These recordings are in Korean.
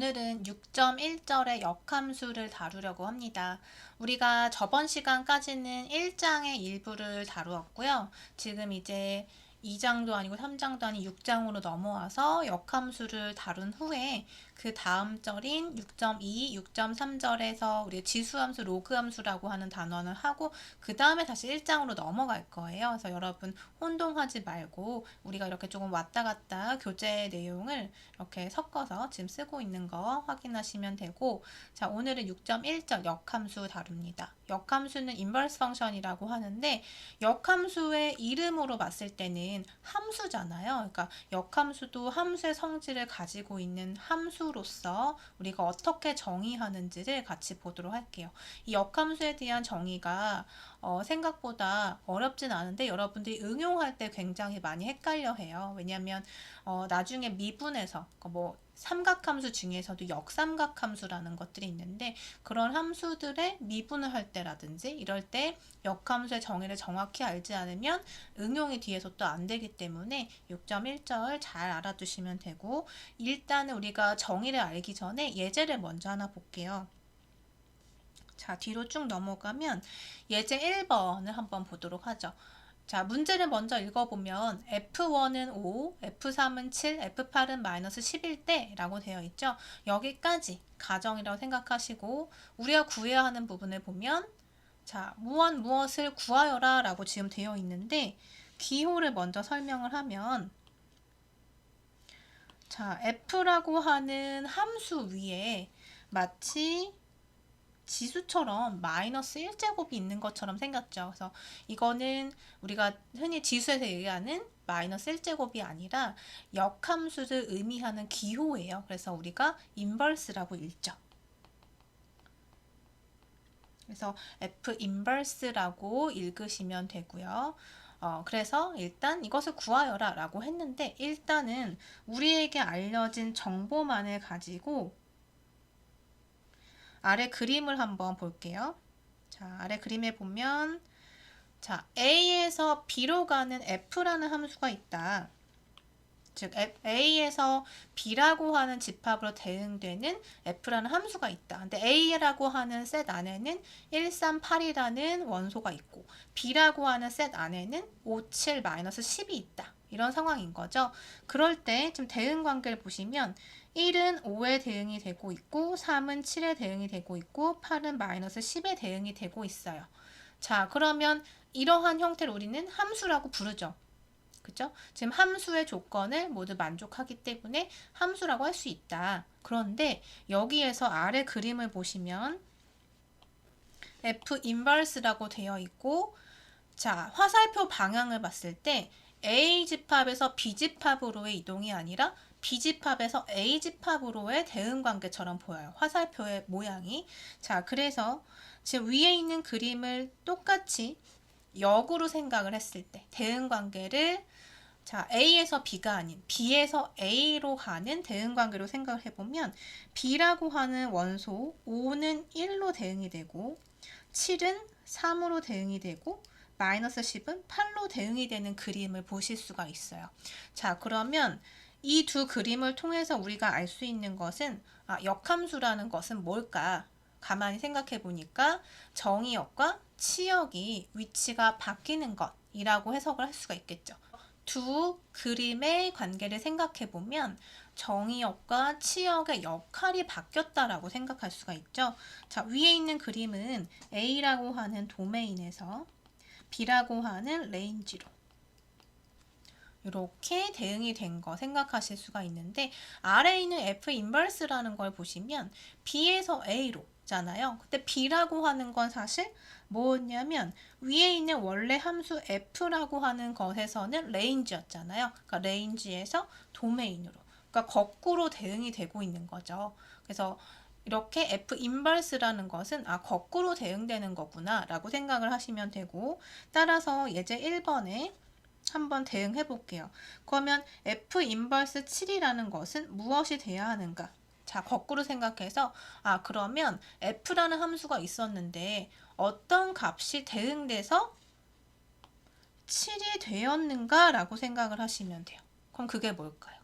오늘은 6.1절의 역함수를 다루려고 합니다. 우리가 저번 시간까지는 1장의 일부를 다루었고요. 지금 이제 2장도 아니고 3장도 아닌 6장으로 넘어와서 역함수를 다룬 후에 그 다음 절인 6.2, 6.3절에서 우리 지수함수, 로그함수라고 하는 단원을 하고 그 다음에 다시 1장으로 넘어갈 거예요. 그래서 여러분 혼동하지 말고 우리가 이렇게 조금 왔다 갔다 교재 내용을 이렇게 섞어서 지금 쓰고 있는 거 확인하시면 되고, 자, 오늘은 6.1절 역함수 다룹니다. 역함수는 인버스 펑션이라고 하는데 역함수의 이름으로 봤을 때는 함수잖아요. 그러니까 역함수도 함수의 성질을 가지고 있는 함수로서 우리가 어떻게 정의하는지를 같이 보도록 할게요. 이 역함수에 대한 정의가 생각보다 어렵진 않은데 여러분들이 응용할 때 굉장히 많이 헷갈려 해요. 왜냐하면 나중에 미분에서 뭐 삼각함수 중에서도 역삼각함수라는 것들이 있는데 그런 함수들의 미분을 할 때라든지 이럴 때 역함수의 정의를 정확히 알지 않으면 응용이 뒤에서 또 안 되기 때문에 6.1절 잘 알아두시면 되고, 일단은 우리가 정의를 알기 전에 예제를 먼저 하나 볼게요. 자, 뒤로 쭉 넘어가면 예제 1번을 한번 보도록 하죠. 자, 문제를 먼저 읽어보면 F1은 5, F3은 7, F8은 마이너스 11대 라고 되어 있죠. 여기까지 가정이라고 생각하시고 우리가 구해야 하는 부분을 보면 자, 무엇을 구하여라 라고 지금 되어 있는데 기호를 먼저 설명을 하면 자, F라고 하는 함수 위에 마치 지수처럼 마이너스 1제곱이 있는 것처럼 생겼죠. 그래서 이거는 우리가 흔히 지수에서 얘기하는 마이너스 1제곱이 아니라 역함수를 의미하는 기호예요. 그래서 우리가 인버스라고 읽죠. 그래서 F 인버스라고 읽으시면 되고요. 그래서 일단 이것을 구하여라 라고 했는데 일단은 우리에게 알려진 정보만을 가지고 아래 그림을 한번 볼게요. 자, 아래 그림에 보면 자, A에서 B로 가는 F라는 함수가 있다. 즉 A에서 B라고 하는 집합으로 대응되는 F라는 함수가 있다. 근데 A라고 하는 셋 안에는 1, 3, 8이라는 원소가 있고 B라고 하는 셋 안에는 5, 7, 마이너스 10이 있다. 이런 상황인 거죠. 그럴 때 지금 대응 관계를 보시면 1은 5에 대응이 되고 있고 3은 7에 대응이 되고 있고 8은 마이너스 10에 대응이 되고 있어요. 자, 그러면 이러한 형태를 우리는 함수라고 부르죠. 그죠? 지금 함수의 조건을 모두 만족하기 때문에 함수라고 할 수 있다. 그런데 여기에서 아래 그림을 보시면 F 인버스라고 되어 있고, 자, 화살표 방향을 봤을 때 A 집합에서 B 집합으로의 이동이 아니라 B 집합에서 A 집합으로의 대응 관계처럼 보여요. 화살표의 모양이. 자, 그래서 지금 위에 있는 그림을 똑같이 역으로 생각을 했을 때 대응 관계를 자, A에서 B가 아닌 B에서 A로 가는 대응 관계로 생각을 해보면 B라고 하는 원소 5는 1로 대응이 되고 7은 3으로 대응이 되고 마이너스 10은 8로 대응이 되는 그림을 보실 수가 있어요. 자, 그러면 이 두 그림을 통해서 우리가 알 수 있는 것은 역함수라는 것은 뭘까? 가만히 생각해 보니까 정의역과 치역이 위치가 바뀌는 것이라고 해석을 할 수가 있겠죠. 두 그림의 관계를 생각해 보면 정의역과 치역의 역할이 바뀌었다라고 생각할 수가 있죠. 자, 위에 있는 그림은 A라고 하는 도메인에서 B라고 하는 레인지로 이렇게 대응이 된 거 생각하실 수가 있는데 아래에 있는 F 인버스라는 걸 보시면 B에서 A로 잖아요. 근데 B라고 하는 건 사실 뭐였냐면 위에 있는 원래 함수 F라고 하는 것에서는 레인지였잖아요. 그러니까 레인지에서 도메인으로. 그러니까 거꾸로 대응이 되고 있는 거죠. 그래서 이렇게 F 인버스라는 것은 거꾸로 대응되는 거구나 라고 생각을 하시면 되고, 따라서 예제 1번에 한번 대응해 볼게요. 그러면 F 인버스 7이라는 것은 무엇이 돼야 하는가? 자, 거꾸로 생각해서 그러면 F라는 함수가 있었는데 어떤 값이 대응돼서 7이 되었는가 라고 생각을 하시면 돼요. 그럼 그게 뭘까요?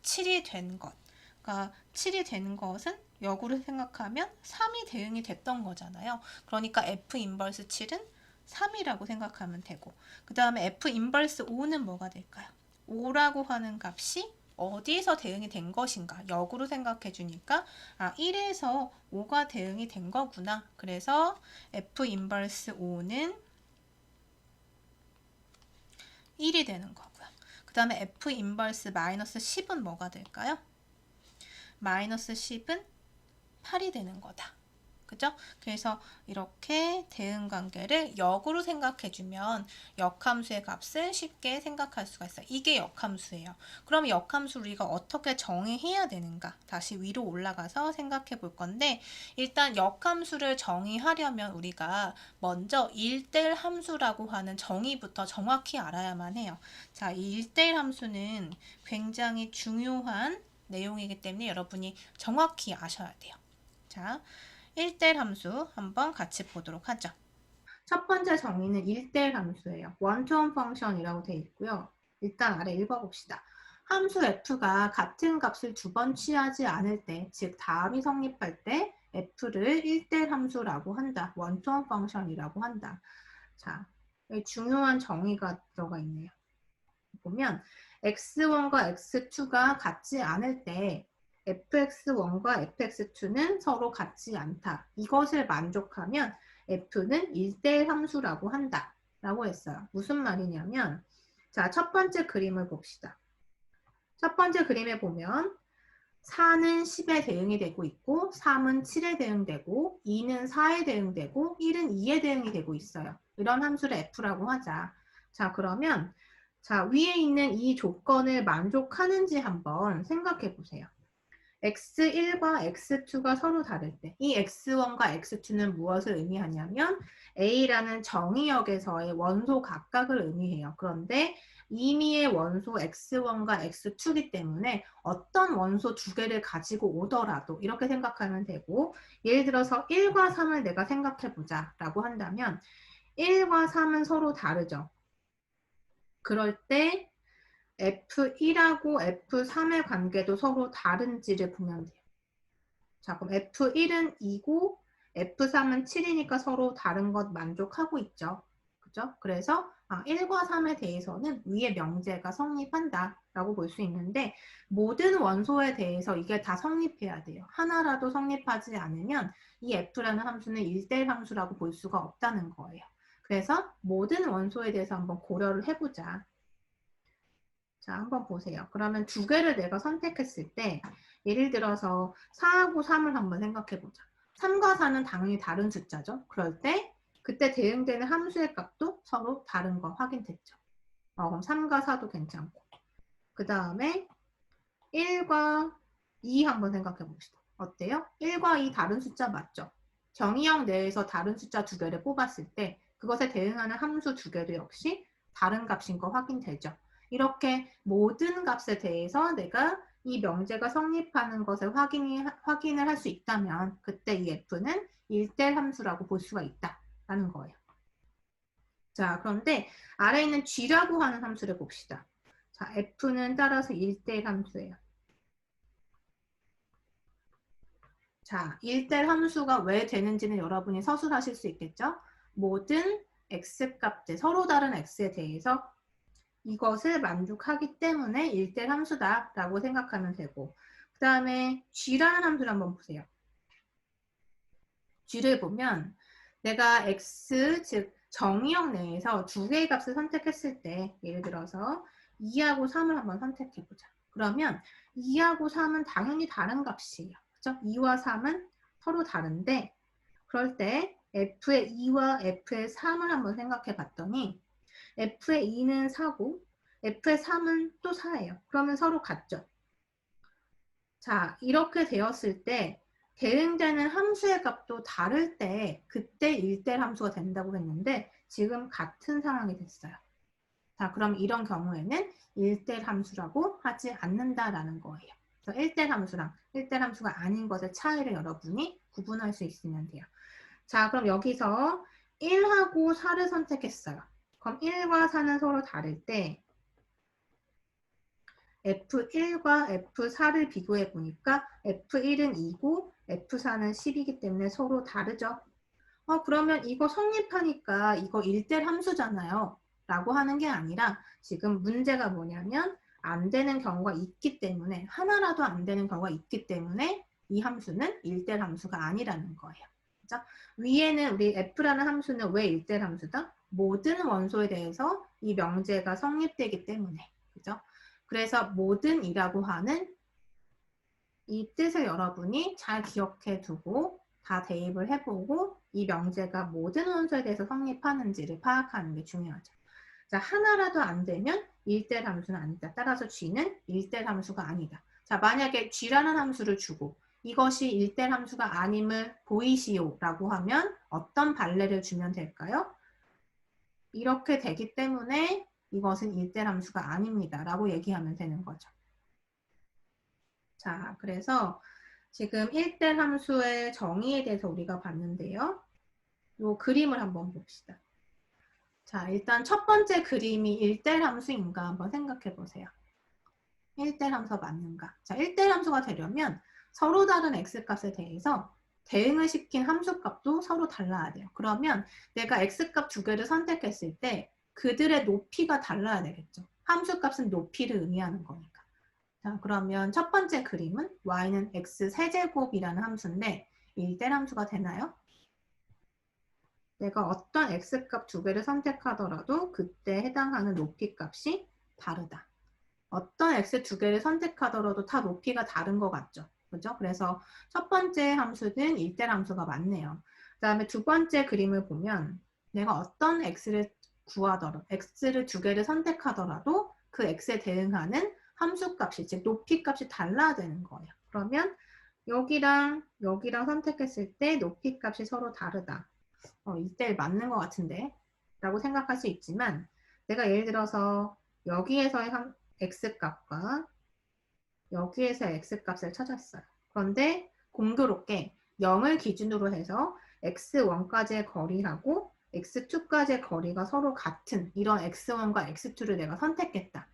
7이 된 것. 그러니까 7이 되는 것은 역으로 생각하면 3이 대응이 됐던 거잖아요. 그러니까 F 인버스 7은 3이라고 생각하면 되고, 그 다음에 F 인버스 5는 뭐가 될까요? 5라고 하는 값이 어디에서 대응이 된 것인가? 역으로 생각해 주니까 1에서 5가 대응이 된 거구나. 그래서 F 인버스 5는 1이 되는 거고요. 그 다음에 F 인버스 마이너스 10은 뭐가 될까요? 마이너스 10은 8이 되는 거다. 그죠? 그래서 이렇게 대응 관계를 역으로 생각해주면 역함수의 값을 쉽게 생각할 수가 있어요. 이게 역함수예요. 그럼 역함수 우리가 어떻게 정의해야 되는가? 다시 위로 올라가서 생각해 볼 건데, 일단 역함수를 정의하려면 우리가 먼저 1대1 함수라고 하는 정의부터 정확히 알아야만 해요. 자, 이 1대1 함수는 굉장히 중요한 내용이기 때문에 여러분이 정확히 아셔야 돼요. 자, 1대1 함수 한번 같이 보도록 하죠. 첫 번째 정의는 1대1 함수예요. 원투원 펑션이라고 되어 있고요. 일단 아래 읽어봅시다. 함수 f가 같은 값을 두 번 취하지 않을 때, 즉 다음이 성립할 때 f를 1대1 함수라고 한다. 원투원 펑션이라고 한다. 자, 여기 중요한 정의가 들어가 있네요. 보면 x1과 x2가 같지 않을 때 fx1과 fx2는 서로 같지 않다. 이것을 만족하면 f는 1대1 함수라고 한다. 라고 했어요. 무슨 말이냐면, 자, 첫 번째 그림을 봅시다. 첫 번째 그림에 보면 4는 10에 대응이 되고 있고, 3은 7에 대응되고, 2는 4에 대응되고, 1은 2에 대응이 되고 있어요. 이런 함수를 f라고 하자. 자, 그러면 자, 위에 있는 이 조건을 만족하는지 한번 생각해 보세요. x1과 x2가 서로 다를 때, 이 x1과 x2는 무엇을 의미하냐면 A라는 정의역에서의 원소 각각을 의미해요. 그런데 임의의 원소 x1과 x2이기 때문에 어떤 원소 두 개를 가지고 오더라도 이렇게 생각하면 되고, 예를 들어서 1과 3을 내가 생각해 보자 라고 한다면 1과 3은 서로 다르죠. 그럴 때 F1하고 F3의 관계도 서로 다른지를 보면 돼요. 자, 그럼 F1은 2고 F3은 7이니까 서로 다른 것 만족하고 있죠. 그죠? 그래서 1과 3에 대해서는 위의 명제가 성립한다 라고 볼 수 있는데, 모든 원소에 대해서 이게 다 성립해야 돼요. 하나라도 성립하지 않으면 이 F라는 함수는 1대1 함수라고 볼 수가 없다는 거예요. 그래서 모든 원소에 대해서 한번 고려를 해보자. 자, 한번 보세요. 그러면 두 개를 내가 선택했을 때, 예를 들어서 4하고 3을 한번 생각해 보자. 3과 4는 당연히 다른 숫자죠. 그럴 때 그때 대응되는 함수의 값도 서로 다른 거 확인됐죠. 그럼 3과 4도 괜찮고. 그 다음에 1과 2 한번 생각해 봅시다. 어때요? 1과 2 다른 숫자 맞죠? 정의역 내에서 다른 숫자 두 개를 뽑았을 때 그것에 대응하는 함수 두 개도 역시 다른 값인 거 확인되죠. 이렇게 모든 값에 대해서 내가 이 명제가 성립하는 것을 확인을 할 수 있다면 그때 이 f는 1대 함수라고 볼 수가 있다라는 거예요. 자, 그런데 아래에 있는 g라고 하는 함수를 봅시다. 자, f는 따라서 1대 함수예요. 자, 1대 함수가 왜 되는지는 여러분이 서술하실 수 있겠죠? 모든 x값들, 서로 다른 x에 대해서 이것을 만족하기 때문에 1대 함수다라고 생각하면 되고, 그 다음에 g라는 함수를 한번 보세요. g를 보면 내가 x, 즉 정의역 내에서 두 개의 값을 선택했을 때, 예를 들어서 2하고 3을 한번 선택해보자. 그러면 2하고 3은 당연히 다른 값이에요. 그죠? 2와 3은 서로 다른데, 그럴 때 f의 2와 f의 3을 한번 생각해 봤더니 f의 2는 4고 f의 3은 또 4예요. 그러면 서로 같죠. 자, 이렇게 되었을 때 대응되는 함수의 값도 다를 때 그때 1대 함수가 된다고 했는데 지금 같은 상황이 됐어요. 자, 그럼 이런 경우에는 1대 함수라고 하지 않는다라는 거예요. 그래서 1대 함수랑 1대 함수가 아닌 것의 차이를 여러분이 구분할 수 있으면 돼요. 자, 그럼 여기서 1하고 4를 선택했어요. 그럼 1과 4는 서로 다를 때 F1과 F4를 비교해 보니까 F1은 2고 F4는 10이기 때문에 서로 다르죠. 그러면 이거 성립하니까 이거 1대 함수잖아요. 라고 하는 게 아니라 지금 문제가 뭐냐면 안 되는 경우가 있기 때문에 하나라도 안 되는 경우가 있기 때문에 이 함수는 1대 함수가 아니라는 거예요. 그죠? 위에는 우리 F라는 함수는 왜 1대 함수다? 모든 원소에 대해서 이 명제가 성립되기 때문에. 그죠? 그래서 모든이라고 하는 이 뜻을 여러분이 잘 기억해 두고 다 대입을 해보고 이 명제가 모든 원소에 대해서 성립하는지를 파악하는 게 중요하죠. 자, 하나라도 안 되면 1대 함수는 아니다. 따라서 G는 1대 함수가 아니다. 자, 만약에 G라는 함수를 주고 이것이 1대 함수가 아님을 보이시오 라고 하면 어떤 발레를 주면 될까요? 이렇게 되기 때문에 이것은 1대 함수가 아닙니다. 라고 얘기하면 되는 거죠. 자, 그래서 지금 1대 함수의 정의에 대해서 우리가 봤는데요. 이 그림을 한번 봅시다. 자, 일단 첫 번째 그림이 1대 함수인가 한번 생각해 보세요. 1대 함수가 맞는가? 자, 1대 함수가 되려면 서로 다른 x값에 대해서 대응을 시킨 함수값도 서로 달라야 돼요. 그러면 내가 x값 두 개를 선택했을 때 그들의 높이가 달라야 되겠죠. 함수값은 높이를 의미하는 거니까. 자, 그러면 첫 번째 그림은 y는 x 세제곱이라는 함수인데 1대 함수가 되나요? 내가 어떤 x값 두 개를 선택하더라도 그때 해당하는 높이 값이 다르다. 어떤 x 두 개를 선택하더라도 다 높이가 다른 것 같죠. 그죠? 그래서 첫 번째 함수는 1대 함수가 맞네요. 그 다음에 두 번째 그림을 보면 내가 어떤 x를 구하더라도 x를 두 개를 선택하더라도 그 x에 대응하는 함수값이 즉 높이값이 달라야 되는 거예요. 그러면 여기랑 여기랑 선택했을 때 높이값이 서로 다르다. 이때 맞는 것 같은데 라고 생각할 수 있지만 내가 예를 들어서 여기에서의 x값과 여기에서의 x값을 찾았어요. 그런데 공교롭게 0을 기준으로 해서 x1까지의 거리하고 x2까지의 거리가 서로 같은 이런 x1과 x2를 내가 선택했다.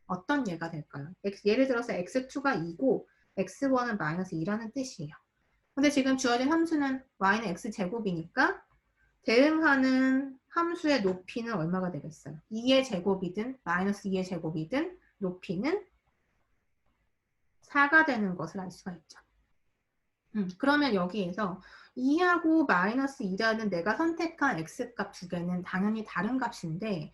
어떤 예가 될까요? 예를 들어서 x2가 2고 x1은 마이너스 2라는 뜻이에요. 근데 지금 주어진 함수는 y는 x제곱이니까 대응하는 함수의 높이는 얼마가 되겠어요? 2의 제곱이든 마이너스 2의 제곱이든 높이는 4가 되는 것을 알 수가 있죠. 그러면 여기에서 2하고 마이너스 2라는 내가 선택한 x값 두 개는 당연히 다른 값인데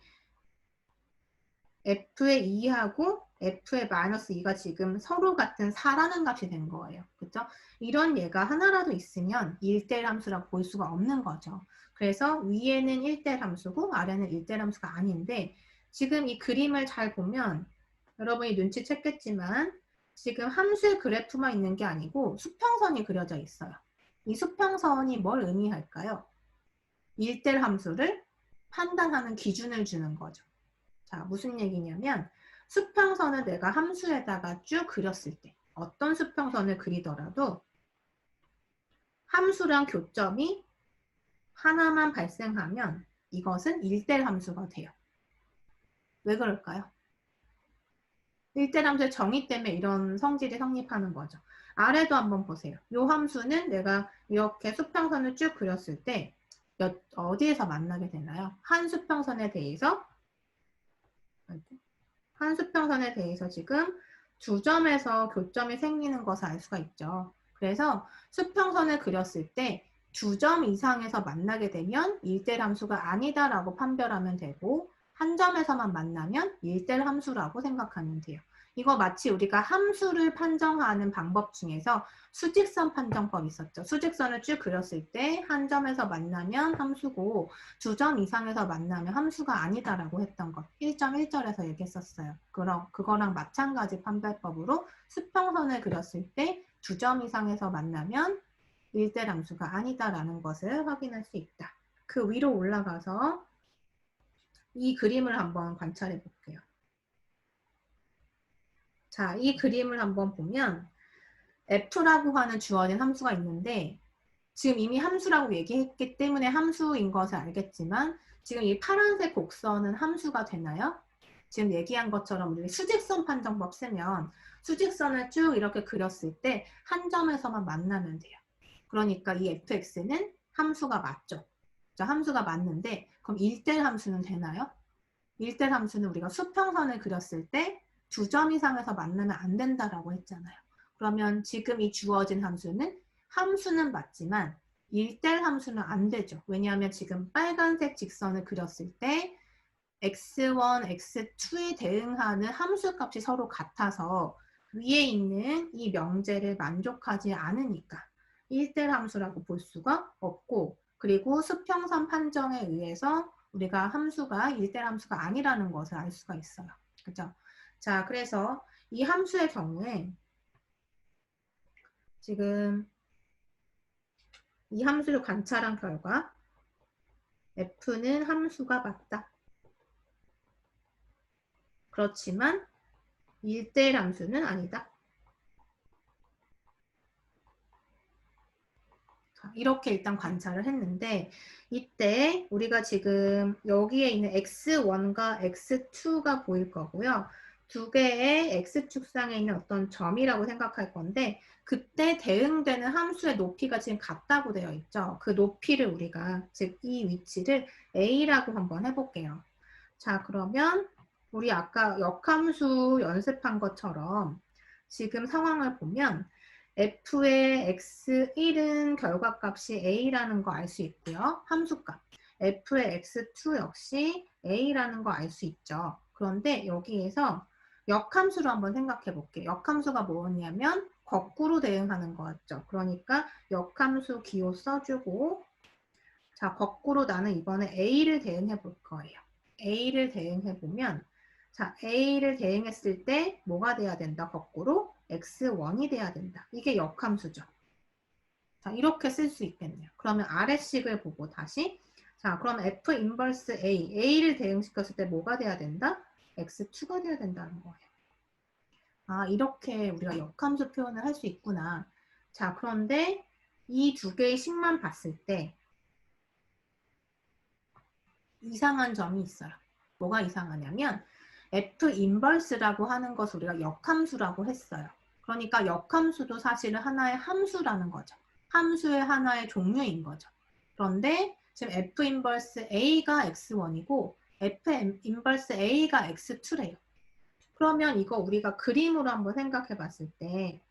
f의 2하고 f의 마이너스 2가 지금 서로 같은 4라는 값이 된 거예요. 그렇죠? 이런 예가 하나라도 있으면 1대 함수라고 볼 수가 없는 거죠. 그래서 위에는 1대 함수고 아래는 1대 함수가 아닌데 지금 이 그림을 잘 보면 여러분이 눈치챘겠지만 지금 함수의 그래프만 있는 게 아니고 수평선이 그려져 있어요. 이 수평선이 뭘 의미할까요? 1대 함수를 판단하는 기준을 주는 거죠. 자, 무슨 얘기냐면 수평선을 내가 함수에다가 쭉 그렸을 때 어떤 수평선을 그리더라도 함수랑 교점이 하나만 발생하면 이것은 1대 함수가 돼요. 왜 그럴까요? 1대 함수의 정의 때문에 이런 성질이 성립하는 거죠. 아래도 한번 보세요. 이 함수는 내가 이렇게 수평선을 쭉 그렸을 때 어디에서 만나게 되나요? 한 수평선에 대해서 지금 두 점에서 교점이 생기는 것을 알 수가 있죠. 그래서 수평선을 그렸을 때 두 점 이상에서 만나게 되면 1대 함수가 아니다라고 판별하면 되고 한 점에서만 만나면 1대 함수라고 생각하면 돼요. 이거 마치 우리가 함수를 판정하는 방법 중에서 수직선 판정법 있었죠. 수직선을 쭉 그렸을 때 한 점에서 만나면 함수고 두 점 이상에서 만나면 함수가 아니다라고 했던 것 1.1절에서 얘기했었어요. 그거랑 마찬가지 판별법으로 수평선을 그렸을 때 두 점 이상에서 만나면 1대 함수가 아니다라는 것을 확인할 수 있다. 그 위로 올라가서 이 그림을 한번 관찰해 볼게요. 자, 이 그림을 한번 보면 f라고 하는 주어진 함수가 있는데 지금 이미 함수라고 얘기했기 때문에 함수인 것을 알겠지만 지금 이 파란색 곡선은 함수가 되나요? 지금 얘기한 것처럼 우리 수직선 판정법 쓰면 수직선을 쭉 이렇게 그렸을 때 한 점에서만 만나면 돼요. 그러니까 이 fx는 함수가 맞죠. 자, 함수가 맞는데 그럼 1대 함수는 되나요? 1대 함수는 우리가 수평선을 그렸을 때 두 점 이상에서 만나면 안 된다라고 했잖아요. 그러면 지금 이 주어진 함수는 맞지만 1대 함수는 안 되죠. 왜냐하면 지금 빨간색 직선을 그렸을 때 x1, x2에 대응하는 함수값이 서로 같아서 위에 있는 이 명제를 만족하지 않으니까 1대 함수라고 볼 수가 없고, 그리고 수평선 판정에 의해서 우리가 함수가 1대 함수가 아니라는 것을 알 수가 있어요. 그죠? 자, 그래서 이 함수의 경우에 지금 이 함수를 관찰한 결과 f는 함수가 맞다. 그렇지만 1대 함수는 아니다. 이렇게 일단 관찰을 했는데, 이때 우리가 지금 여기에 있는 x1과 x2가 보일 거고요. 두 개의 x축상에 있는 어떤 점이라고 생각할 건데, 그때 대응되는 함수의 높이가 지금 같다고 되어 있죠. 그 높이를 우리가, 즉 이 위치를 a라고 한번 해볼게요. 자, 그러면 우리 아까 역함수 연습한 것처럼 지금 상황을 보면 f의 x1은 결과값이 a라는 거 알 수 있고요. 함수값. f의 x2 역시 a라는 거 알 수 있죠. 그런데 여기에서 역함수로 한번 생각해 볼게요. 역함수가 뭐냐면 거꾸로 대응하는 거였죠. 그러니까 역함수 기호 써주고, 자, 거꾸로 나는 이번에 a를 대응해 볼 거예요. a를 대응해 보면, 자, a를 대응했을 때 뭐가 돼야 된다? 거꾸로 x1이 돼야 된다. 이게 역함수죠. 자, 이렇게 쓸 수 있겠네요. 그러면 아래식을 보고 다시, 자, 그럼 f 인버스 a를 대응시켰을 때 뭐가 돼야 된다? x2가 돼야 된다는 거예요. 아, 이렇게 우리가 역함수 표현을 할 수 있구나. 자, 그런데 이 두 개의 식만 봤을 때 이상한 점이 있어요. 뭐가 이상하냐면 f 인버스라고 하는 것을 우리가 역함수라고 했어요. 그러니까 역함수도 사실은 하나의 함수라는 거죠. 함수의 하나의 종류인 거죠. 그런데 지금 f 인버스 a가 x1이고 f 인버스 a가 x2래요. 그러면 이거 우리가 그림으로 한번 생각해 봤을 때,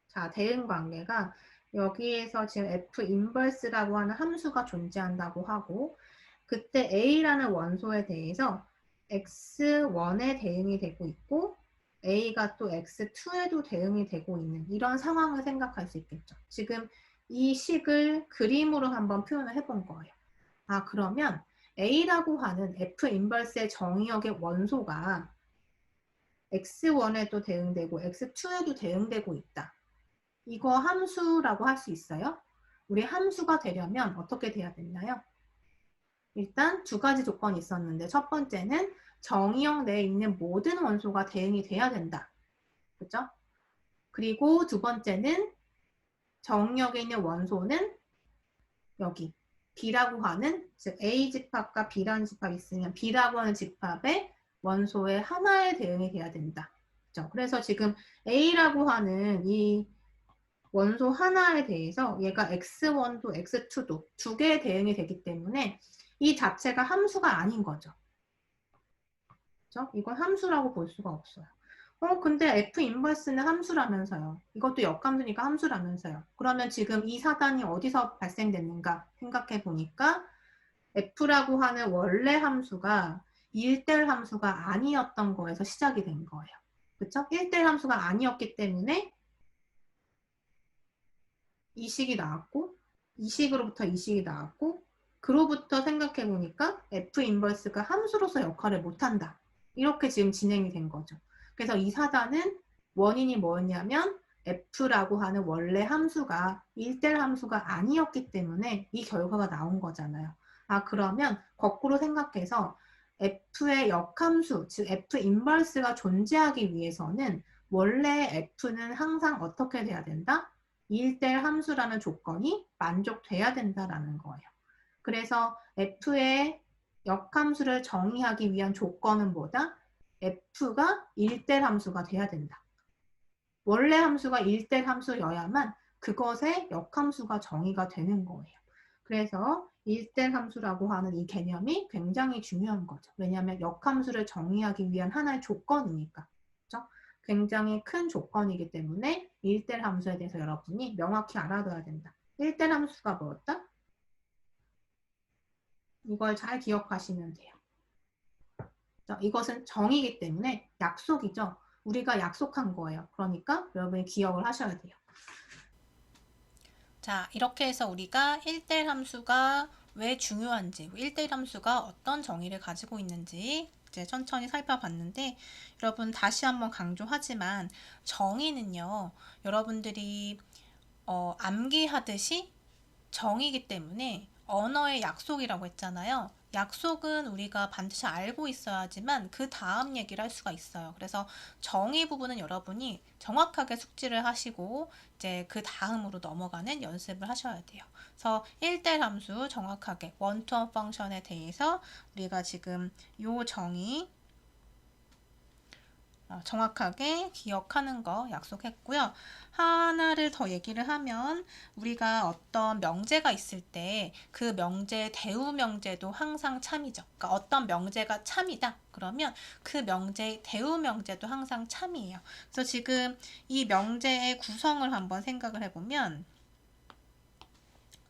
자, 대응 관계가 여기에서 지금 f 인버스라고 하는 함수가 존재한다고 하고, 그때 a라는 원소에 대해서 x1에 대응이 되고 있고 a가 또 x2에도 대응이 되고 있는 이런 상황을 생각할 수 있겠죠. 지금 이 식을 그림으로 한번 표현을 해본 거예요. 아, 그러면 a라고 하는 f 인버스의 정의역의 원소가 x1에도 대응되고 x2에도 대응되고 있다. 이거 함수라고 할 수 있어요? 우리 함수가 되려면 어떻게 돼야 되나요? 일단 두 가지 조건이 있었는데, 첫 번째는 정의역 내에 있는 모든 원소가 대응이 돼야 된다. 그죠? 그리고 두 번째는 정의역에 있는 원소는 여기 B라고 하는, 즉 A 집합과 B라는 집합이 있으면 B라고 하는 집합의 원소의 하나에 대응이 돼야 된다. 그죠? 그래서 지금 A라고 하는 이 원소 하나에 대해서 얘가 x1도 x2도 두 개의 대응이 되기 때문에 이 자체가 함수가 아닌 거죠. 그렇죠? 이건 함수라고 볼 수가 없어요. 근데 f 인버스는 함수라면서요. 이것도 역함수니까 함수라면서요. 그러면 지금 이 사단이 어디서 발생됐는가 생각해 보니까 f라고 하는 원래 함수가 1대 함수가 아니었던 거에서 시작이 된 거예요. 그렇죠? 1대 함수가 아니었기 때문에 이 식이 나왔고, 이 식으로부터 이 식이 나왔고, 그로부터 생각해 보니까 f 인버스가 함수로서 역할을 못한다. 이렇게 지금 진행이 된 거죠. 그래서 이 사단은 원인이 뭐였냐면 f라고 하는 원래 함수가 1대 함수가 아니었기 때문에 이 결과가 나온 거잖아요. 아, 그러면 거꾸로 생각해서 f의 역함수, 즉 f 인버스가 존재하기 위해서는 원래 f는 항상 어떻게 돼야 된다? 1대 함수라는 조건이 만족돼야 된다라는 거예요. 그래서 f의 역함수를 정의하기 위한 조건은 뭐다? f가 1대 함수가 돼야 된다. 원래 함수가 1대 함수여야만 그것의 역함수가 정의가 되는 거예요. 그래서 1대 함수라고 하는 이 개념이 굉장히 중요한 거죠. 왜냐하면 역함수를 정의하기 위한 하나의 조건이니까. 그렇죠? 굉장히 큰 조건이기 때문에 1대 함수에 대해서 여러분이 명확히 알아둬야 된다. 1대 함수가 뭐였다? 이걸 잘 기억하시면 돼요. 이것은 정의이기 때문에 약속이죠. 우리가 약속한 거예요. 그러니까 여러분이 기억을 하셔야 돼요. 자, 이렇게 해서 우리가 1대1 함수가 왜 중요한지, 1대1 함수가 어떤 정의를 가지고 있는지 이제 천천히 살펴봤는데, 여러분 다시 한번 강조하지만 정의는요, 여러분들이 암기하듯이 정의이기 때문에 언어의 약속이라고 했잖아요. 약속은 우리가 반드시 알고 있어야지만 그 다음 얘기를 할 수가 있어요. 그래서 정의 부분은 여러분이 정확하게 숙지를 하시고 이제 그 다음으로 넘어가는 연습을 하셔야 돼요. 그래서 1대1 함수 정확하게 원투원 펑션에 대해서 우리가 지금 요 정의 정확하게 기억하는 거 약속했고요. 하나를 더 얘기를 하면 우리가 어떤 명제가 있을 때 그 명제의 대우 명제도 항상 참이죠. 그러니까 어떤 명제가 참이다. 그러면 그 명제의 대우 명제도 항상 참이에요. 그래서 지금 이 명제의 구성을 한번 생각을 해보면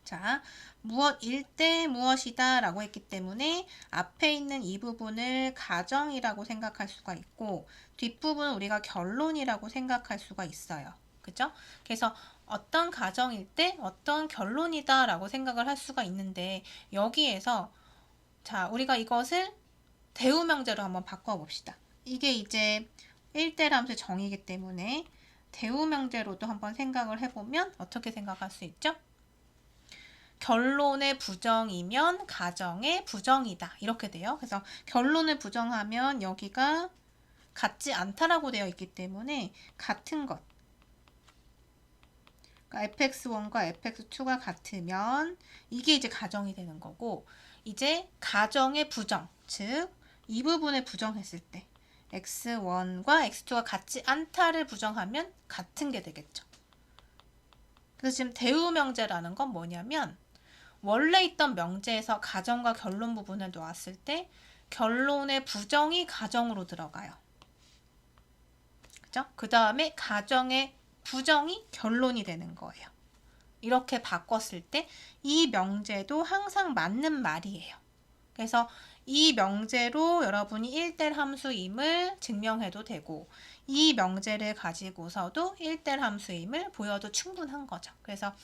자, 무엇일 때 무엇이다 라고 했기 때문에 앞에 있는 이 부분을 가정이라고 생각할 수가 있고 뒷부분은 우리가 결론이라고 생각할 수가 있어요. 그죠? 그래서 어떤 가정일 때 어떤 결론이다 라고 생각을 할 수가 있는데 여기에서 자, 우리가 이것을 대우명제로 한번 바꿔봅시다. 이게 이제 1대 함수의 정의이기 때문에 대우명제로도 한번 생각을 해보면 어떻게 생각할 수 있죠? 결론의 부정이면 가정의 부정이다. 이렇게 돼요. 그래서 결론을 부정하면 여기가 같지 않다라고 되어 있기 때문에 같은 것. 그러니까 fx1과 fx2가 같으면 이게 이제 가정이 되는 거고 이제 가정의 부정, 즉 이 부분을 부정했을 때 x1과 x2가 같지 않다를 부정하면 같은 게 되겠죠. 그래서 지금 대우명제라는 건 뭐냐면 원래 있던 명제에서 가정과 결론 부분을 놓았을 때 결론의 부정이 가정으로 들어가요. 그죠? 그 다음에 가정의 부정이 결론이 되는 거예요. 이렇게 바꿨을 때 이 명제도 항상 맞는 말이에요. 그래서 이 명제로 여러분이 1대 함수임을 증명해도 되고 이 명제를 가지고서도 1대 함수임을 보여도 충분한 거죠. 그래서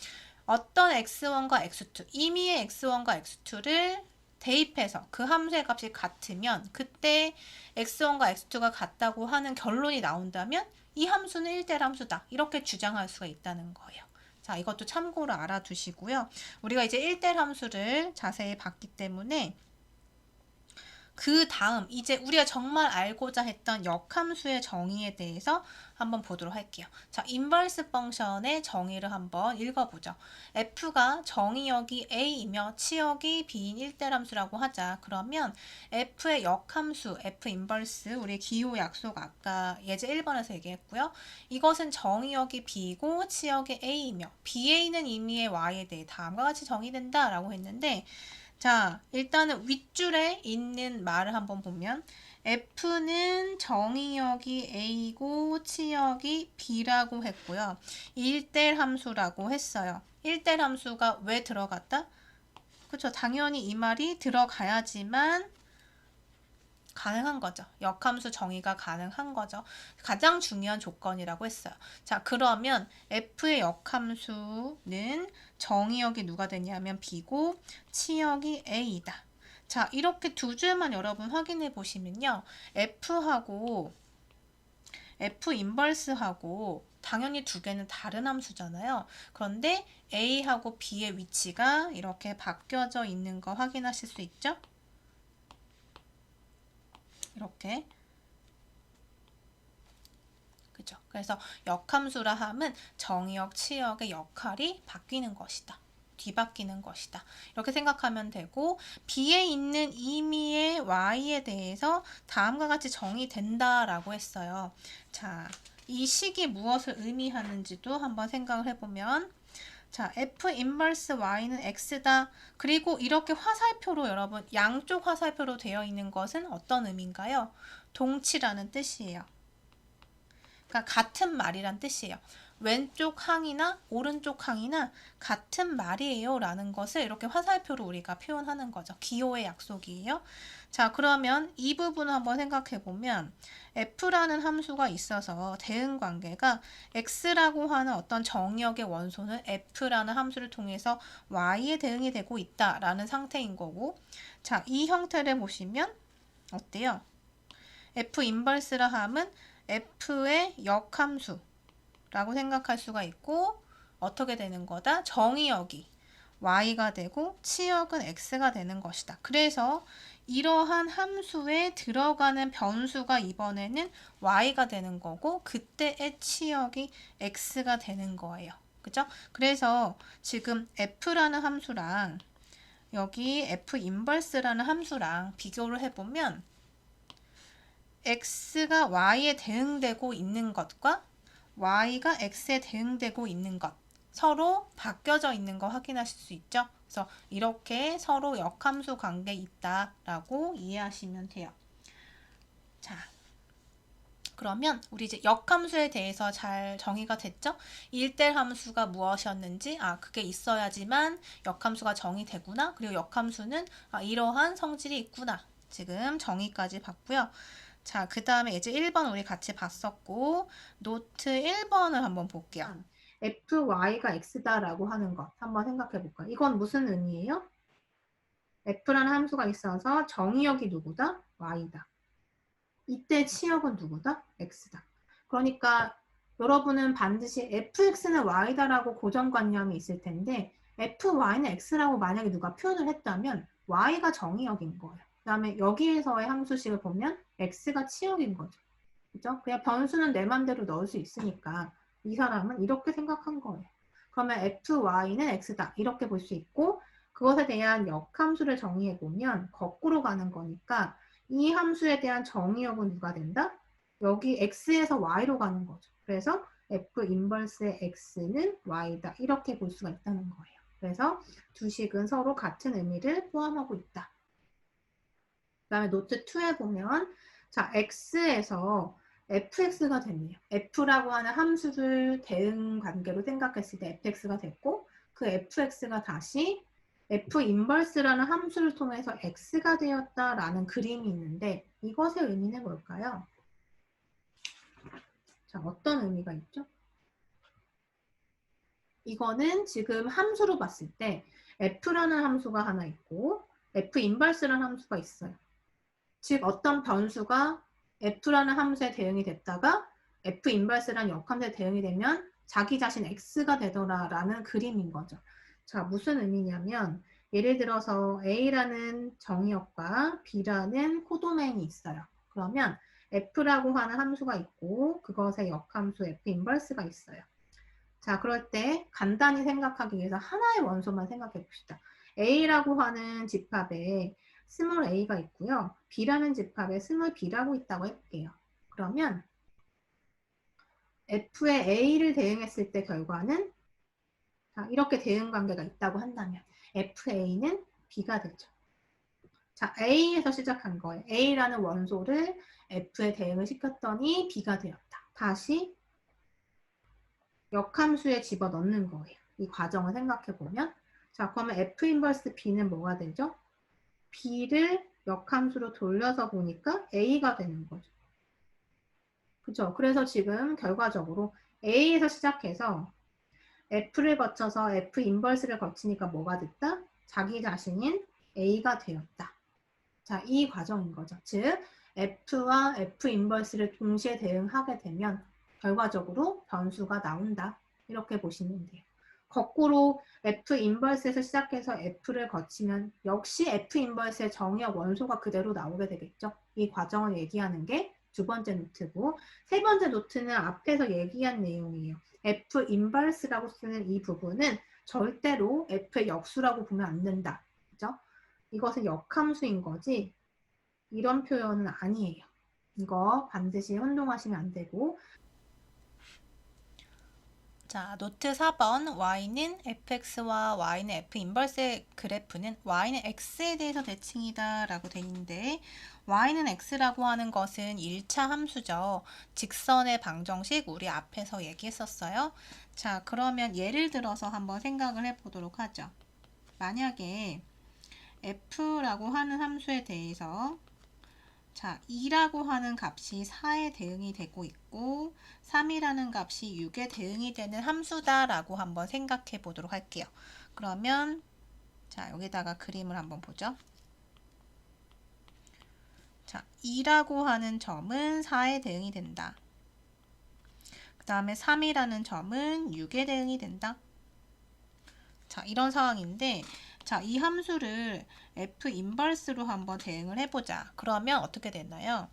어떤 x1과 x2, 임의의 x1과 x2를 대입해서 그 함수의 값이 같으면 그때 x1과 x2가 같다고 하는 결론이 나온다면 이 함수는 1대 함수다. 이렇게 주장할 수가 있다는 거예요. 자, 이것도 참고로 알아두시고요. 우리가 이제 1대 함수를 자세히 봤기 때문에 그 다음 이제 우리가 정말 알고자 했던 역함수의 정의에 대해서 한번 보도록 할게요. 자, 인버스 펑션의 정의를 한번 읽어보죠. f가 정의역이 a이며 치역이 b인 1대 함수라고 하자. 그러면 f의 역함수 f 인버스 우리 기호 약속 아까 예제 1번에서 얘기했고요. 이것은 정의역이 b고 치역이 a이며 ba는 임의의 y에 대해 다음과 같이 정의된다 라고 했는데 자, 일단은 윗줄에 있는 말을 한번 보면 F는 정의역이 A고 치역이 B라고 했고요. 1대 함수라고 했어요. 1대 함수가 왜 들어갔다? 그렇죠. 당연히 이 말이 들어가야지만 가능한 거죠. 역함수 정의가 가능한 거죠. 가장 중요한 조건이라고 했어요. 자, 그러면 f의 역함수는 정의역이 누가 되냐면 b고 치역이 a이다. 자, 이렇게 두 줄만 여러분 확인해 보시면요. f하고 f 인버스하고 당연히 두 개는 다른 함수잖아요. 그런데 a하고 b의 위치가 이렇게 바뀌어져 있는 거 확인하실 수 있죠? 이렇게. 그죠? 그래서 역함수라 함은 정의역, 치역의 역할이 바뀌는 것이다. 뒤바뀌는 것이다. 이렇게 생각하면 되고 B에 있는 임의의 Y에 대해서 다음과 같이 정의된다라고 했어요. 자, 이 식이 무엇을 의미하는지도 한번 생각을 해보면 자, F 인버스 Y는 X다. 그리고 이렇게 화살표로 여러분 양쪽 화살표로 되어 있는 것은 어떤 의미인가요? 동치라는 뜻이에요. 그러니까 같은 말이란 뜻이에요. 왼쪽 항이나 오른쪽 항이나 같은 말이에요 라는 것을 이렇게 화살표로 우리가 표현하는 거죠. 기호의 약속이에요. 자, 그러면 이 부분을 한번 생각해 보면 f라는 함수가 있어서 대응 관계가 x라고 하는 어떤 정의역의 원소는 f라는 함수를 통해서 y에 대응이 되고 있다라는 상태인 거고, 자, 이 형태를 보시면 어때요? f 인버스라 함은 f의 역함수라고 생각할 수가 있고, 어떻게 되는 거다? 정의역이 y가 되고 치역은 x가 되는 것이다. 그래서 이러한 함수에 들어가는 변수가 이번에는 y가 되는 거고 그때의 치역이 x가 되는 거예요. 그죠? 그래서 지금 f라는 함수랑 여기 f 인버스라는 함수랑 비교를 해보면 x가 y에 대응되고 있는 것과 y가 x에 대응되고 있는 것 서로 바뀌어져 있는 거 확인하실 수 있죠? 그래서 이렇게 서로 역함수 관계 있다라고 이해하시면 돼요. 자, 그러면 우리 이제 역함수에 대해서 잘 정의가 됐죠? 1대 함수가 무엇이었는지, 그게 있어야지만 역함수가 정의되구나. 그리고 역함수는 이러한 성질이 있구나. 지금 정의까지 봤고요. 자, 그 다음에 이제 1번 우리 같이 봤었고, 노트 1번을 한번 볼게요. fy가 x다라고 하는 것 한번 생각해 볼까요? 이건 무슨 의미예요? f라는 함수가 있어서 정의역이 누구다? y다. 이때 치역은 누구다? x다. 그러니까 여러분은 반드시 fx는 y다라고 고정관념이 있을 텐데 fy는 x라고 만약에 누가 표현을 했다면 y가 정의역인 거예요. 그 다음에 여기에서의 함수식을 보면 x가 치역인 거죠. 그죠? 그냥 변수는 내 맘대로 넣을 수 있으니까 이 사람은 이렇게 생각한 거예요. 그러면 fy는 x다 이렇게 볼 수 있고 그것에 대한 역함수를 정의해 보면 거꾸로 가는 거니까 이 함수에 대한 정의역은 누가 된다? 여기 x에서 y로 가는 거죠. 그래서 f 인버스의 x는 y다 이렇게 볼 수가 있다는 거예요. 그래서 두 식은 서로 같은 의미를 포함하고 있다. 그 다음에 노트 2에 보면 자 x에서 fx가 됐네요. f라고 하는 함수를 대응 관계로 생각했을 때 fx가 됐고 그 fx가 다시 f 인버스라는 함수를 통해서 x가 되었다라는 그림이 있는데 이것의 의미는 뭘까요? 자, 어떤 의미가 있죠? 이거는 지금 함수로 봤을 때 f라는 함수가 하나 있고 f 인버스라는 함수가 있어요. 즉 어떤 변수가 f라는 함수에 대응이 됐다가 f 인버스라는 역함수에 대응이 되면 자기 자신 x가 되더라라는 그림인 거죠. 자, 무슨 의미냐면 예를 들어서 a라는 정의역과 b라는 코도메인이 있어요. 그러면 f라고 하는 함수가 있고 그것의 역함수 f 인버스가 있어요. 자, 그럴 때 간단히 생각하기 위해서 하나의 원소만 생각해 봅시다. a라고 하는 집합에 스몰 a가 있고요. b라는 집합에 스몰 b라고 있다고 해볼게요. 그러면 f에 a를 대응했을 때 결과는 자, 이렇게 대응 관계가 있다고 한다면 fa는 b가 되죠. 자, a에서 시작한 거예요. a라는 원소를 f에 대응을 시켰더니 b가 되었다. 다시 역함수에 집어넣는 거예요. 이 과정을 생각해 보면 자, 그러면 f 인버스 b는 뭐가 되죠? b를 역함수로 돌려서 보니까 a가 되는 거죠. 그죠? 그래서 지금 결과적으로 a에서 시작해서 f를 거쳐서 f 인버스를 거치니까 뭐가 됐다? 자기 자신인 a가 되었다. 자, 이 과정인 거죠. 즉 f와 f 인버스를 동시에 대응하게 되면 결과적으로 변수가 나온다. 이렇게 보시면 돼요. 거꾸로 f 인버스에서 시작해서 f를 거치면 역시 f 인버스의 정의역 원소가 그대로 나오게 되겠죠. 이 과정을 얘기하는 게 두 번째 노트고 세 번째 노트는 앞에서 얘기한 내용이에요. f 인버스라고 쓰는 이 부분은 절대로 f의 역수라고 보면 안 된다. 그죠? 이것은 역함수인 거지 이런 표현은 아니에요. 이거 반드시 혼동하시면 안 되고. 자, 노트 4번 y는 fx와 y는 f 인버스의 그래프는 y는 x에 대해서 대칭이다 라고 되어 있는데 y는 x라고 하는 것은 1차 함수죠. 직선의 방정식 우리 앞에서 얘기했었어요. 자, 그러면 예를 들어서 한번 생각을 해보도록 하죠. 만약에 f라고 하는 함수에 대해서 자, 2라고 하는 값이 4에 대응이 되고 있고 3이라는 값이 6에 대응이 되는 함수다라고 한번 생각해 보도록 할게요. 그러면 자, 여기다가 그림을 한번 보죠. 자, 2라고 하는 점은 4에 대응이 된다. 그 다음에 3이라는 점은 6에 대응이 된다. 자, 이런 상황인데 자, 이 함수를 f 인버스로 한번 대응을 해보자. 그러면 어떻게 되나요?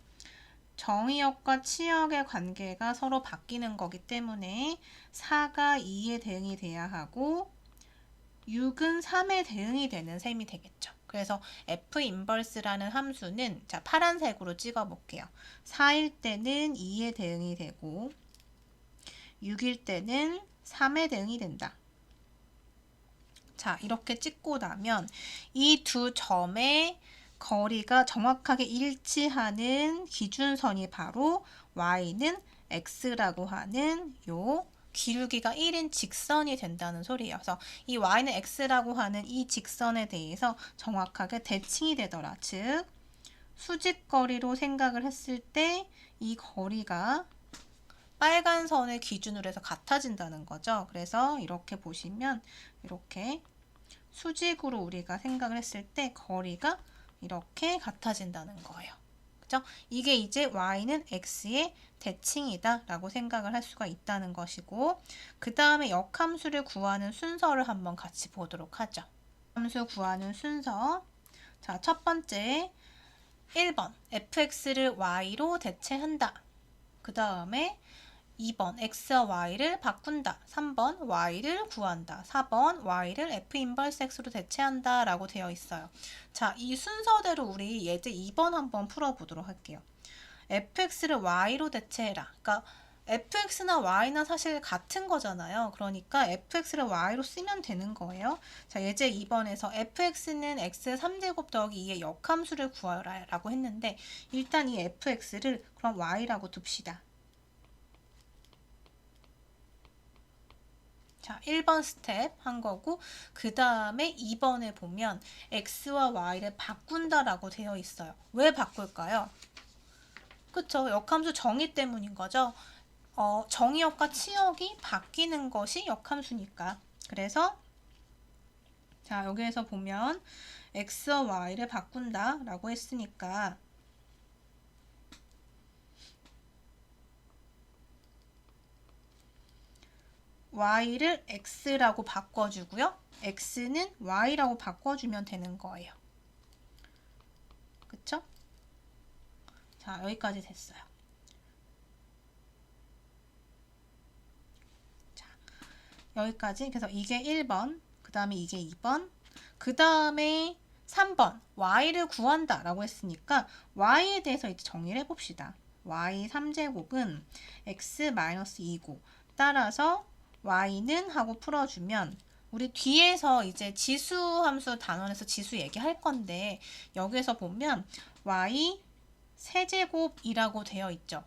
정의역과 치역의 관계가 서로 바뀌는 거기 때문에 4가 2에 대응이 돼야 하고 6은 3에 대응이 되는 셈이 되겠죠. 그래서 f 인버스라는 함수는 자, 파란색으로 찍어 볼게요. 4일 때는 2에 대응이 되고 6일 때는 3에 대응이 된다. 자, 이렇게 찍고 나면 이 두 점의 거리가 정확하게 일치하는 기준선이 바로 y는 x라고 하는 요 기울기가 1인 직선이 된다는 소리예요. 그래서 이 y는 x라고 하는 이 직선에 대해서 정확하게 대칭이 되더라. 즉, 수직거리로 생각을 했을 때 이 거리가 빨간 선을 기준으로 해서 같아진다는 거죠. 그래서 이렇게 보시면 이렇게 수직으로 우리가 생각을 했을 때 거리가 이렇게 같아진다는 거예요. 그죠? 이게 이제 y는 x의 대칭이다 라고 생각을 할 수가 있다는 것이고 그 다음에 역함수를 구하는 순서를 한번 같이 보도록 하죠. 함수 구하는 순서 자, 첫 번째 1번 fx를 y로 대체한다. 그 다음에 2번 x와 y를 바꾼다. 3번 y를 구한다. 4번 y를 f 인버스 x로 대체한다 라고 되어 있어요. 자, 이 순서대로 우리 예제 2번 한번 풀어보도록 할게요. fx를 y로 대체해라. 그러니까 fx나 y나 사실 같은 거잖아요. 그러니까 fx를 y로 쓰면 되는 거예요. 자, 예제 2번에서 fx는 x 3제곱 더하기 2의 역함수를 구하라 라고 했는데 일단 이 fx를 그럼 y라고 둡시다. 자, 1번 스텝 한 거고 그 다음에 2번에 보면 x와 y를 바꾼다라고 되어 있어요. 왜 바꿀까요? 그쵸? 역함수 정의 때문인 거죠. 정의역과 치역이 바뀌는 것이 역함수니까. 그래서 자, 여기에서 보면 x와 y를 바꾼다라고 했으니까 y를 x라고 바꿔주고요. x는 y라고 바꿔주면 되는 거예요. 그쵸? 자, 여기까지 됐어요. 자, 여기까지. 그래서 이게 1번, 그 다음에 이게 2번, 그 다음에 3번 y를 구한다 라고 했으니까 y에 대해서 이제 정리를 해봅시다. y 3제곱은 x-2고 따라서 y는 하고 풀어주면 우리 뒤에서 이제 지수 함수 단원에서 지수 얘기할 건데 여기서 보면 y 세제곱이라고 되어 있죠.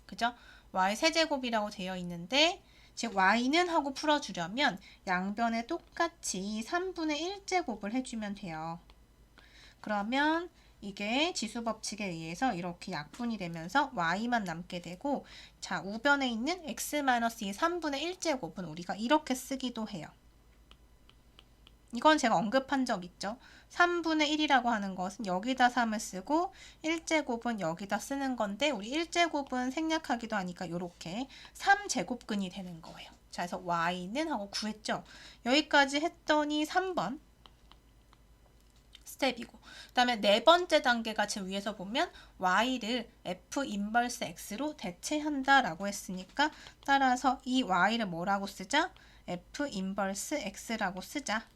그죠? y 세제곱이라고 되어 있는데 즉 y는 하고 풀어주려면 양변에 똑같이 3분의 1제곱을 해주면 돼요. 그러면 이게 지수법칙에 의해서 이렇게 약분이 되면서 y만 남게 되고 자, 우변에 있는 x-2 3분의 1제곱은 우리가 이렇게 쓰기도 해요. 이건 제가 언급한 적 있죠. 3분의 1이라고 하는 것은 여기다 3을 쓰고 1제곱은 여기다 쓰는 건데 우리 1제곱은 생략하기도 하니까 이렇게 3제곱근이 되는 거예요. 자, 그래서 y는 하고 구했죠. 여기까지 했더니 3번 스텝이고, 그 다음에 네 번째 단계가 지금 위에서 보면 y를 f 인버스 x로 대체한다라고 했으니까 따라서 이 y를 뭐라고 쓰자? f 인버스 x라고 쓰자.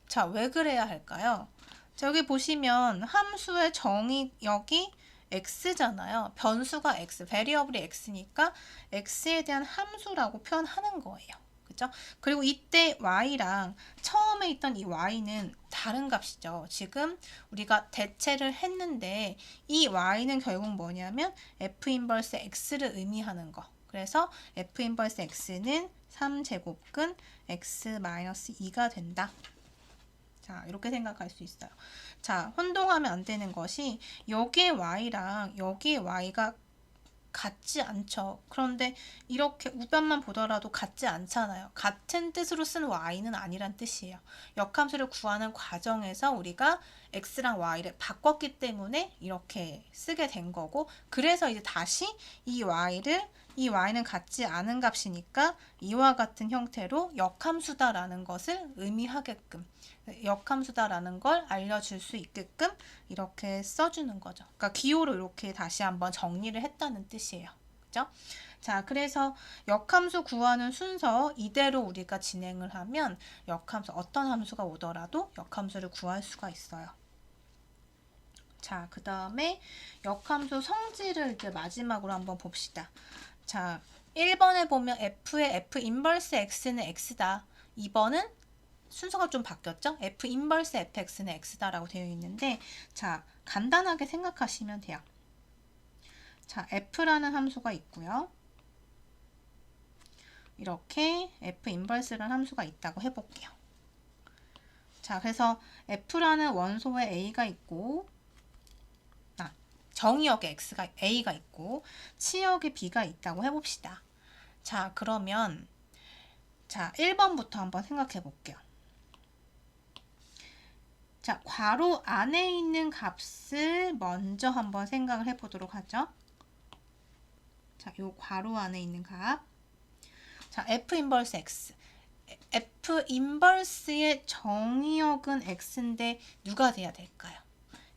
자, 왜 그래야 할까요? 저기 보시면 함수의 정의역이 x잖아요. 변수가 x, 베리어블이 x니까 x에 대한 함수라고 표현하는 거예요. 그죠? 그리고 이때 y랑 처음에 있던 이 y는 다른 값이죠. 지금 우리가 대체를 했는데 이 y는 결국 뭐냐면 f 인버스 x를 의미하는 거. 그래서 f 인버스 x는 3제곱근 x-2가 된다. 자, 이렇게 생각할 수 있어요. 자, 혼동하면 안 되는 것이 여기의 y랑 여기의 y가 같지 않죠. 그런데 이렇게 우변만 보더라도 같지 않잖아요. 같은 뜻으로 쓴 y는 아니란 뜻이에요. 역함수를 구하는 과정에서 우리가 x랑 y를 바꿨기 때문에 이렇게 쓰게 된 거고, 그래서 이제 다시 이 y는 같지 않은 값이니까 이와 같은 형태로 역함수다라는 것을 의미하게끔, 역함수다라는 걸 알려줄 수 있게끔 이렇게 써주는 거죠. 그러니까 기호로 이렇게 다시 한번 정리를 했다는 뜻이에요. 그죠? 자, 그래서 역함수 구하는 순서 이대로 우리가 진행을 하면 역함수, 어떤 함수가 오더라도 역함수를 구할 수가 있어요. 자, 그 다음에 역함수 성질을 이제 마지막으로 한번 봅시다. 자, 1번에 보면 f의 f 인버스 x는 x다. 2번은 순서가 좀 바뀌었죠? f 인버스 fx는 x다라고 되어 있는데, 자, 간단하게 생각하시면 돼요. 자, f라는 함수가 있고요. 이렇게 f 인버스라는 함수가 있다고 해볼게요. 자, 그래서 f라는 원소에 a가 있고, 정의역에 a가 있고 치역에 b가 있다고 해봅시다. 자, 그러면 자, 1번부터 한번 생각해 볼게요. 자, 괄호 안에 있는 값을 먼저 한번 생각을 해보도록 하죠. 자, 요 괄호 안에 있는 값. 자, f 인버스 x. f 인버스의 정의역은 x인데 누가 돼야 될까요?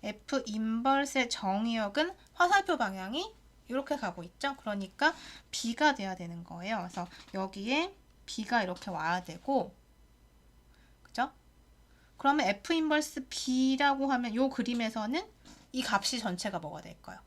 f 인버스의 정의역은 화살표 방향이 이렇게 가고 있죠. 그러니까 b가 돼야 되는 거예요. 그래서 여기에 b가 이렇게 와야 되고, 그죠? 그러면 f 인버스 b라고 하면 이 그림에서는 이 값이 전체가 뭐가 될까요?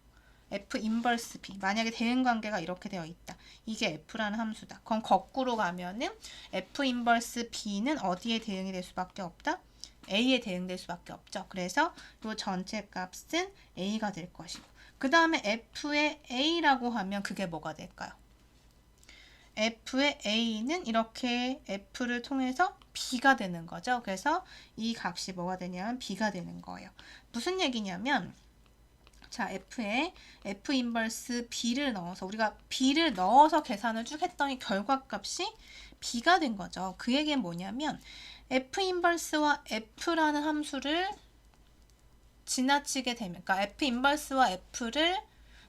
f 인버스 b. 만약에 대응 관계가 이렇게 되어 있다. 이게 f라는 함수다. 그럼 거꾸로 가면은 f 인버스 b는 어디에 대응이 될 수밖에 없다? a에 대응될 수밖에 없죠. 그래서 이 전체 값은 a가 될 것이고, 그 다음에 f의 a라고 하면 그게 뭐가 될까요? f의 a는 이렇게 f를 통해서 b가 되는 거죠. 그래서 이 값이 뭐가 되냐면 b가 되는 거예요. 무슨 얘기냐면, 자, f에 f 인버스 b를 넣어서 우리가 b를 넣어서 계산을 쭉 했더니 결과값이 b가 된 거죠. 그 얘기는 뭐냐면 f 인버스와 f라는 함수를 지나치게 되면, 그러니까 f 인버스와 f를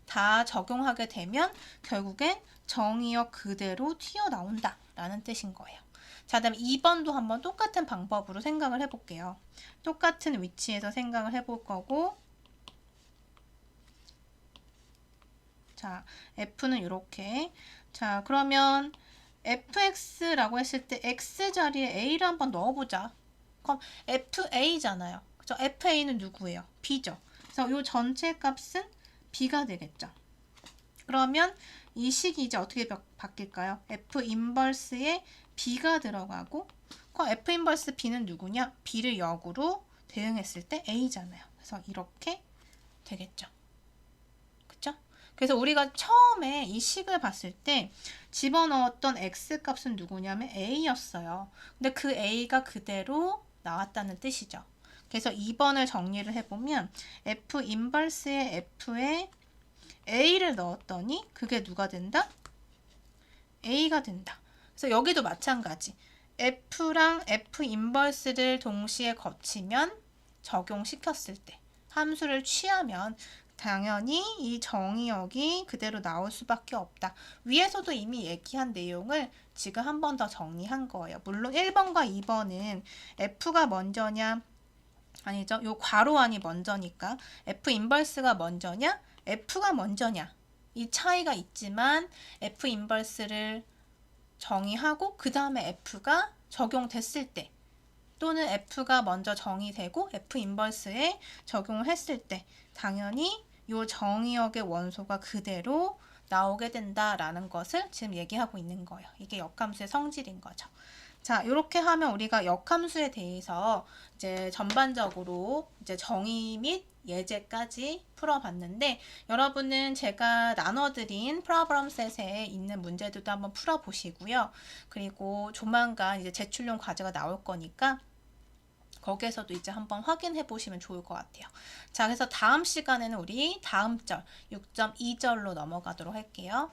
다 적용하게 되면 결국엔 정의역 그대로 튀어나온다 라는 뜻인 거예요. 자, 다음 2번도 한번 똑같은 방법으로 생각을 해볼게요. 똑같은 위치에서 생각을 해볼 거고, 자, f는 이렇게. 자, 그러면 fx라고 했을 때 x 자리에 a를 한번 넣어보자. 그럼 fa잖아요. 그죠? fa는 누구예요? b죠. 그래서 이 전체 값은 b가 되겠죠. 그러면 이 식이 이제 어떻게 바뀔까요? f 인버스에 b가 들어가고, 그럼 f 인버스 b는 누구냐? b를 역으로 대응했을 때 a잖아요. 그래서 이렇게 되겠죠. 그쵸? 그래서 우리가 처음에 이 식을 봤을 때 집어넣었던 x값은 누구냐면 a였어요. 근데 그 a가 그대로 나왔다는 뜻이죠. 그래서 2번을 정리를 해보면 f 인버스의 f에 a를 넣었더니 그게 누가 된다? a가 된다. 그래서 여기도 마찬가지. f랑 f 인버스를 동시에 거치면, 적용시켰을 때 함수를 취하면 당연히 이 정의역이 그대로 나올 수밖에 없다. 위에서도 이미 얘기한 내용을 지금 한 번 더 정리한 거예요. 물론 1번과 2번은 f가 먼저냐 아니죠. 요 괄호 안이 먼저니까 F 인버스가 먼저냐? F가 먼저냐? 이 차이가 있지만 F 인버스를 정의하고 그 다음에 F가 적용됐을 때 또는 F가 먼저 정의되고 F 인버스에 적용을 했을 때 당연히 이 정의역의 원소가 그대로 나오게 된다라는 것을 지금 얘기하고 있는 거예요. 이게 역함수의 성질인 거죠. 자, 이렇게 하면 우리가 역함수에 대해서 이제 전반적으로 이제 정의 및 예제까지 풀어봤는데 여러분은 제가 나눠드린 프로블럼 셋에 있는 문제들도 한번 풀어보시고요. 그리고 조만간 이제 제출용 과제가 나올 거니까 거기에서도 이제 한번 확인해 보시면 좋을 것 같아요. 자, 그래서 다음 시간에는 우리 다음 절 6.2절로 넘어가도록 할게요.